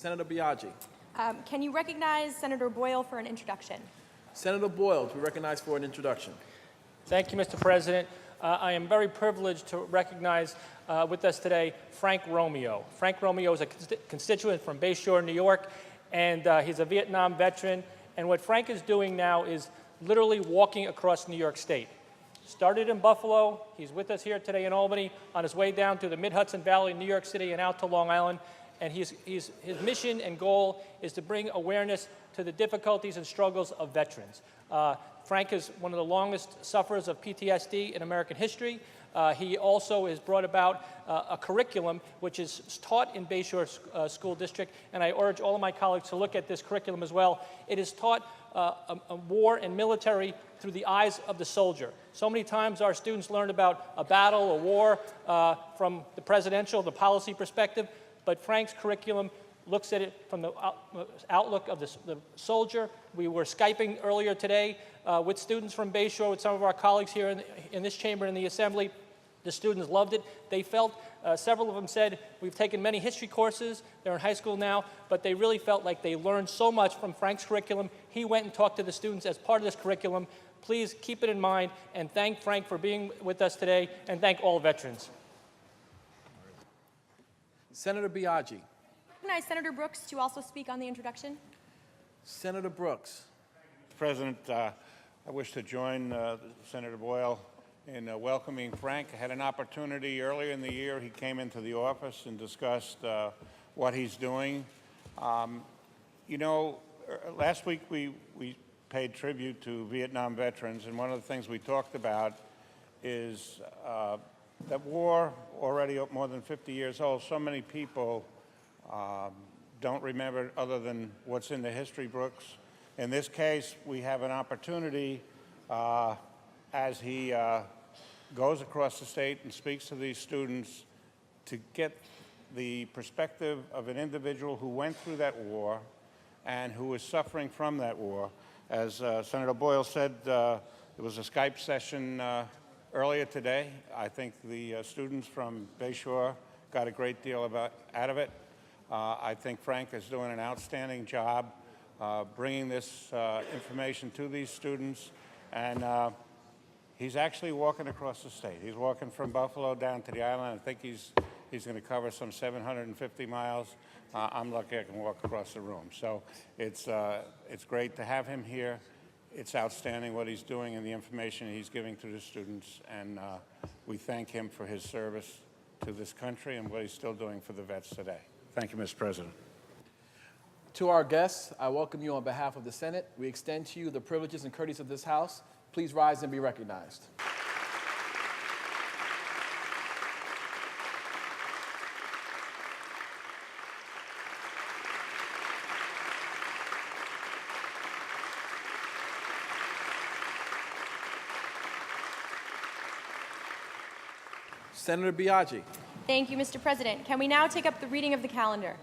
Senator Biaggi. Can you recognize Senator Boyle for an introduction? Senator Boyle to be recognized for an introduction. Thank you, Mr. President. I am very privileged to recognize with us today Frank Romeo. Frank Romeo is a constituent from Bayshore, New York, and he's a Vietnam veteran. And what Frank is doing now is literally walking across New York State. Started in Buffalo. He's with us here today in Albany on his way down to the Mid-Hudson Valley, New York City, and out to Long Island. And his mission and goal is to bring awareness to the difficulties and struggles of veterans. Frank is one of the longest sufferers of PTSD in American history. He also has brought about a curriculum which is taught in Bayshore School District, and I urge all of my colleagues to look at this curriculum as well. It is taught a war and military through the eyes of the soldier. So many times our students learn about a battle, a war, from the presidential, the policy perspective, but Frank's curriculum looks at it from the outlook of the soldier. We were Skyping earlier today with students from Bayshore, with some of our colleagues here in this chamber in the Assembly. The students loved it. They felt, several of them said, we've taken many history courses, they're in high school now, but they really felt like they learned so much from Frank's curriculum. He went and talked to the students as part of this curriculum. Please keep it in mind and thank Frank for being with us today, and thank all veterans. Senator Biaggi. Recognize Senator Brooks to also speak on the introduction. Senator Brooks. President, I wish to join Senator Boyle in welcoming Frank. I had an opportunity earlier in the year. He came into the office and discussed what he's doing. You know, last week we paid tribute to Vietnam veterans, and one of the things we talked about is that war, already more than 50 years old, so many people don't remember other than what's in the history books. In this case, we have an opportunity as he goes across the state and speaks to these students to get the perspective of an individual who went through that war and who is suffering from that war. As Senator Boyle said, there was a Skype session earlier today. I think the students from Bayshore got a great deal out of it. I think Frank is doing an outstanding job bringing this information to these students, and he's actually walking across the state. He's walking from Buffalo down to the island. I think he's going to cover some 750 miles. I'm lucky I can walk across the room. So it's great to have him here. It's outstanding what he's doing and the information he's giving to the students, and we thank him for his service to this country and what he's still doing for the vets today. Thank you, Mr. President. To our guests, I welcome you on behalf of the Senate. We extend to you the privileges and courtesies of this House. Please rise and be recognized. Senator Biaggi. Thank you, Mr. President. Can we now take up the reading of the calendar?